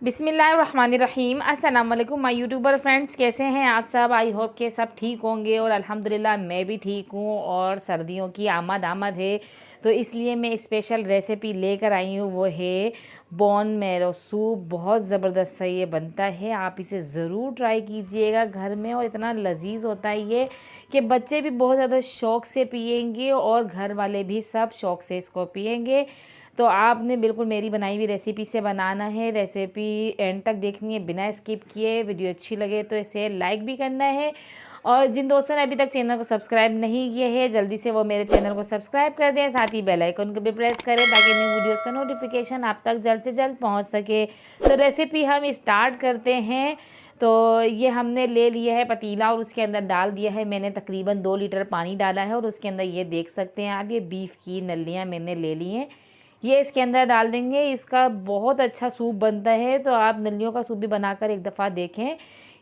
बिस्मिल्लाहिर्रहमानिर्रहीम। अस्सलाम वालेकुम माय यूट्यूबर फ्रेंड्स, कैसे हैं आप सब? आई होप के सब ठीक होंगे और अल्हम्दुलिल्लाह मैं भी ठीक हूँ। और सर्दियों की आमद है तो इसलिए मैं स्पेशल रेसिपी लेकर आई हूँ, वो है बोन मेरो सूप। बहुत ज़बरदस्त सा ये बनता है, आप इसे ज़रूर ट्राई कीजिएगा घर में। और इतना लजीज होता है ये कि बच्चे भी बहुत ज़्यादा शौक़ से पियेंगे और घर वाले भी सब शौक़ से इसको पियेंगे। तो आपने बिल्कुल मेरी बनाई हुई रेसिपी से बनाना है। रेसिपी एंड तक देखनी है बिना स्किप किए। वीडियो अच्छी लगे तो इसे लाइक भी करना है, और जिन दोस्तों ने अभी तक चैनल को सब्सक्राइब नहीं किए हैं जल्दी से वो मेरे चैनल को सब्सक्राइब कर दें, साथ ही बेल आइकन को भी प्रेस करें ताकि न्यू वीडियोस का नोटिफिकेशन आप तक जल्द से जल्द पहुंच सके। तो रेसिपी हम स्टार्ट करते हैं। तो ये हमने ले लिया है पतीला और उसके अंदर डाल दिया है मैंने तकरीबन 2 लीटर पानी डाला है। और उसके अंदर ये देख सकते हैं आप, ये बीफ की नलियाँ मैंने ले ली हैं, ये इसके अंदर डाल देंगे। इसका बहुत अच्छा सूप बनता है, तो आप नलियों का सूप भी बनाकर एक दफ़ा देखें,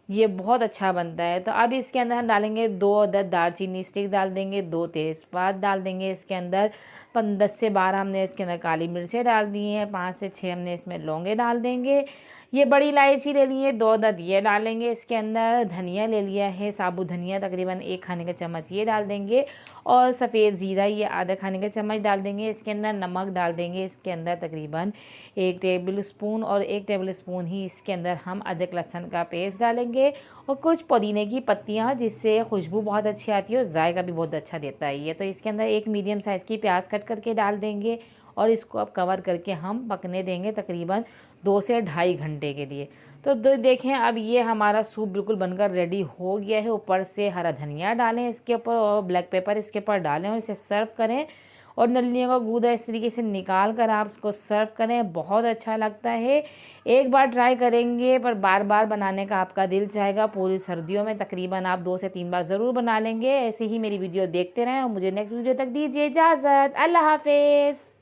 ये बहुत अच्छा बनता है। तो अब इसके अंदर हम डालेंगे 2 अदद दालचीनी स्टिक डाल देंगे, 2 तेज़पात डाल देंगे इसके अंदर, 10 से 12 हमने इसके अंदर काली मिर्चें डाल दी हैं, 5 से 6 हमने इसमें लौंगे डाल देंगे। ये बड़ी इलायची ले ली है 2 अदद, ये डालेंगे इसके अंदर। धनिया ले लिया है साबुत धनिया, तकरीबन 1 खाने का चम्मच ये डाल देंगे। और सफ़ेद ज़ीरा ये आधा खाने का चम्मच डाल देंगे इसके अंदर। नमक डाल देंगे इसके अंदर तकरीबन 1 टेबल स्पून, और 1 टेबल स्पून ही इसके अंदर हम अदरक लहसुन का पेस्ट डालेंगे। और कुछ पुदीने की पत्तियाँ, जिससे खुशबू बहुत अच्छी आती है और जायका भी बहुत अच्छा देता है ये। तो इसके अंदर 1 मीडियम साइज़ की प्याज कट करके डाल देंगे, और इसको अब कवर करके हम पकने देंगे तकरीबन 2 से ढाई घंटे के लिए। तो देखें अब ये हमारा सूप बिल्कुल बनकर रेडी हो गया है। ऊपर से हरा धनिया डालें इसके ऊपर, और ब्लैक पेपर इसके ऊपर डालें और इसे सर्व करें। और नलियों का गूदा इस तरीके से निकाल कर आप उसको सर्व करें, बहुत अच्छा लगता है। एक बार ट्राई करेंगे पर बार बार बनाने का आपका दिल चाहेगा। पूरी सर्दियों में तकरीबन आप 2 से 3 बार ज़रूर बना लेंगे। ऐसे ही मेरी वीडियो देखते रहें और मुझे नेक्स्ट वीडियो तक दीजिए इजाज़त। अल्लाह हाफिज़।